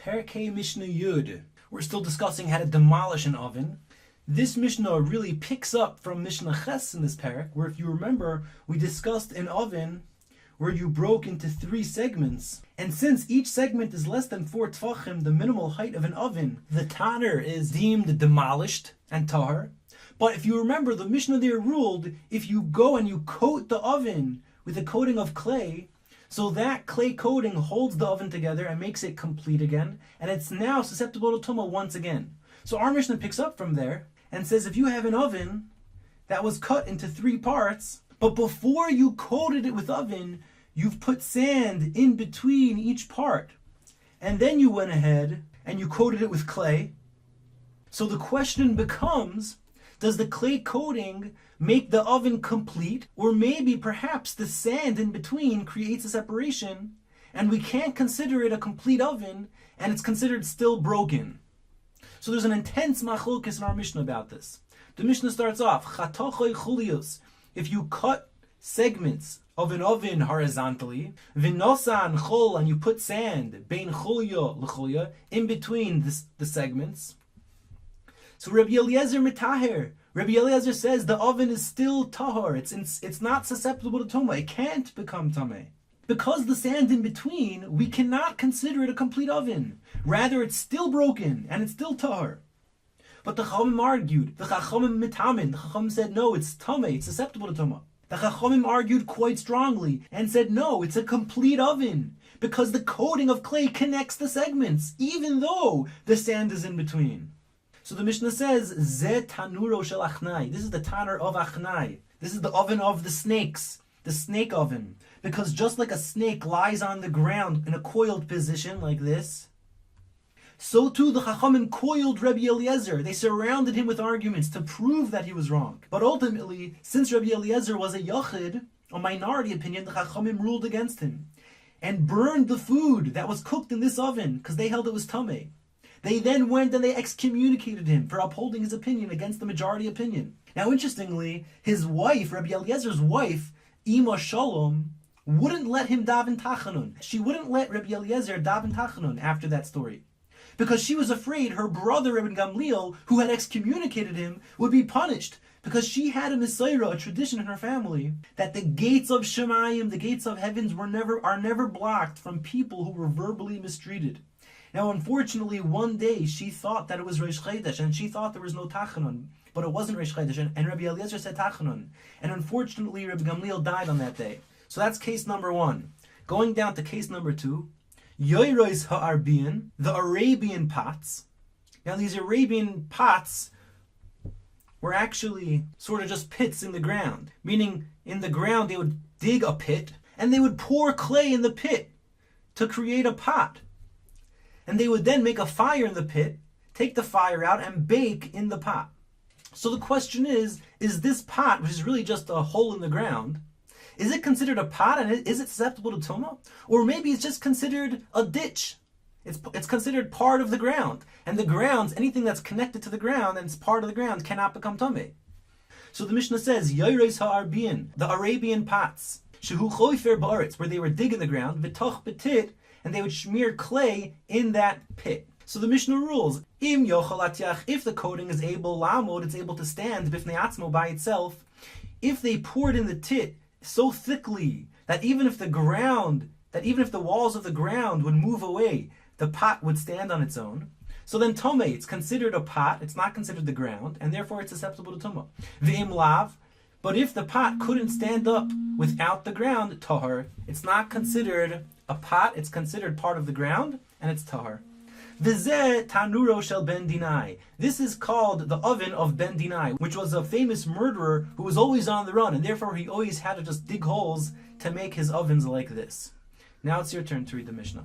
Perek Mishna Yud. We're still discussing how to demolish an oven. This Mishnah really picks up from Mishnah Ches in this Perek, where if you remember, we discussed an oven where you broke into 3 segments. And since each segment is less than 4 tfachim, the minimal height of an oven, the Tanur is deemed demolished and tahar. But if you remember, the Mishnah there ruled, if you go and you coat the oven with a coating of clay, so that clay coating holds the oven together and makes it complete again, and it's now susceptible to tumah once again. So our Mishnah picks up from there and says if you have an oven that was cut into 3 parts, but before you coated it with oven, you've put sand in between each part, and then you went ahead and you coated it with clay. So the question becomes, does the clay coating make the oven complete, or maybe perhaps the sand in between creates a separation and we can't consider it a complete oven and it's considered still broken? So there's an intense machlokes in our Mishnah about this. The Mishnah starts off, Chatochoy chulios, if you cut segments of an oven horizontally, v'nosan chol, and you put sand, bein chulyo l'chulya, in between the segments. So Rabbi Eliezer mitaher. Rabbi Eliezer says the oven is still tahor. It's not susceptible to tumah. It can't become tameh. Because the sand in between, we cannot consider it a complete oven. Rather, it's still broken and it's still tahor. But the Chachamim argued. The Chachamim mitamin. The Chachamim said no, it's tameh. It's susceptible to tumah. The Chachamim argued quite strongly and said no, it's a complete oven because the coating of clay connects the segments, even though the sand is in between. So the Mishnah says, Ze Tanuro Shel Achnai. This is the Tanur of Achnai. This is the oven of the snakes, the snake oven. Because just like a snake lies on the ground in a coiled position like this, so too the Chachamim coiled Rabbi Eliezer. They surrounded him with arguments to prove that he was wrong. But ultimately, since Rabbi Eliezer was a yachid, a minority opinion, the Chachamim ruled against him and burned the food that was cooked in this oven because they held it was tameh. They then went and they excommunicated him for upholding his opinion against the majority opinion. Now, interestingly, his wife, Rabbi Eliezer's wife, Ima Shalom, wouldn't let him daven tachanun. She wouldn't let Rabbi Eliezer daven tachanun after that story, because she was afraid her brother Rabbi Gamliel, who had excommunicated him, would be punished, because she had a Messiah, a tradition in her family, that the gates of Shemayim, the gates of heavens, are never blocked from people who were verbally mistreated. Now, unfortunately, one day she thought that it was Reish Chodesh, and she thought there was no Tachanun, but it wasn't Reish Chodesh, and Rabbi Eliezer said Tachanun. And unfortunately, Rabbi Gamliel died on that day. So that's case number 1. Going down to case number 2, Yoyrois ha'arbian, the Arabian pots. Now, these Arabian pots were actually sort of just pits in the ground, meaning in the ground they would dig a pit, and they would pour clay in the pit to create a pot. And they would then make a fire in the pit, take the fire out, and bake in the pot. So the question is this pot, which is really just a hole in the ground, is it considered a pot and is it susceptible to tumah? Or maybe it's just considered a ditch. It's considered part of the ground. And the grounds, anything that's connected to the ground and it's part of the ground, cannot become tameh. So the Mishnah says, Yoyres ha'arbian, the Arabian pots, shehu choifer ba'aretz, where they were digging the ground, v'toch betit, and they would smear clay in that pit. So the Mishnah rules, im yochal atiach, if the coating is able, lamod, it's able to stand bifnei atzmo, by itself, if they poured in the tit so thickly that even if the walls of the ground would move away, the pot would stand on its own. So then tomei, it's considered a pot, it's not considered the ground, and therefore it's susceptible to tumah. V'im lav, but if the pot couldn't stand up without the ground, tahar, it's not considered a pot, it's considered part of the ground, and it's tahar. V'zeh Tanuro Shel ben Dinai. This is called the oven of Ben Dinai, which was a famous murderer who was always on the run, and therefore he always had to just dig holes to make his ovens like this. Now it's your turn to read the Mishnah.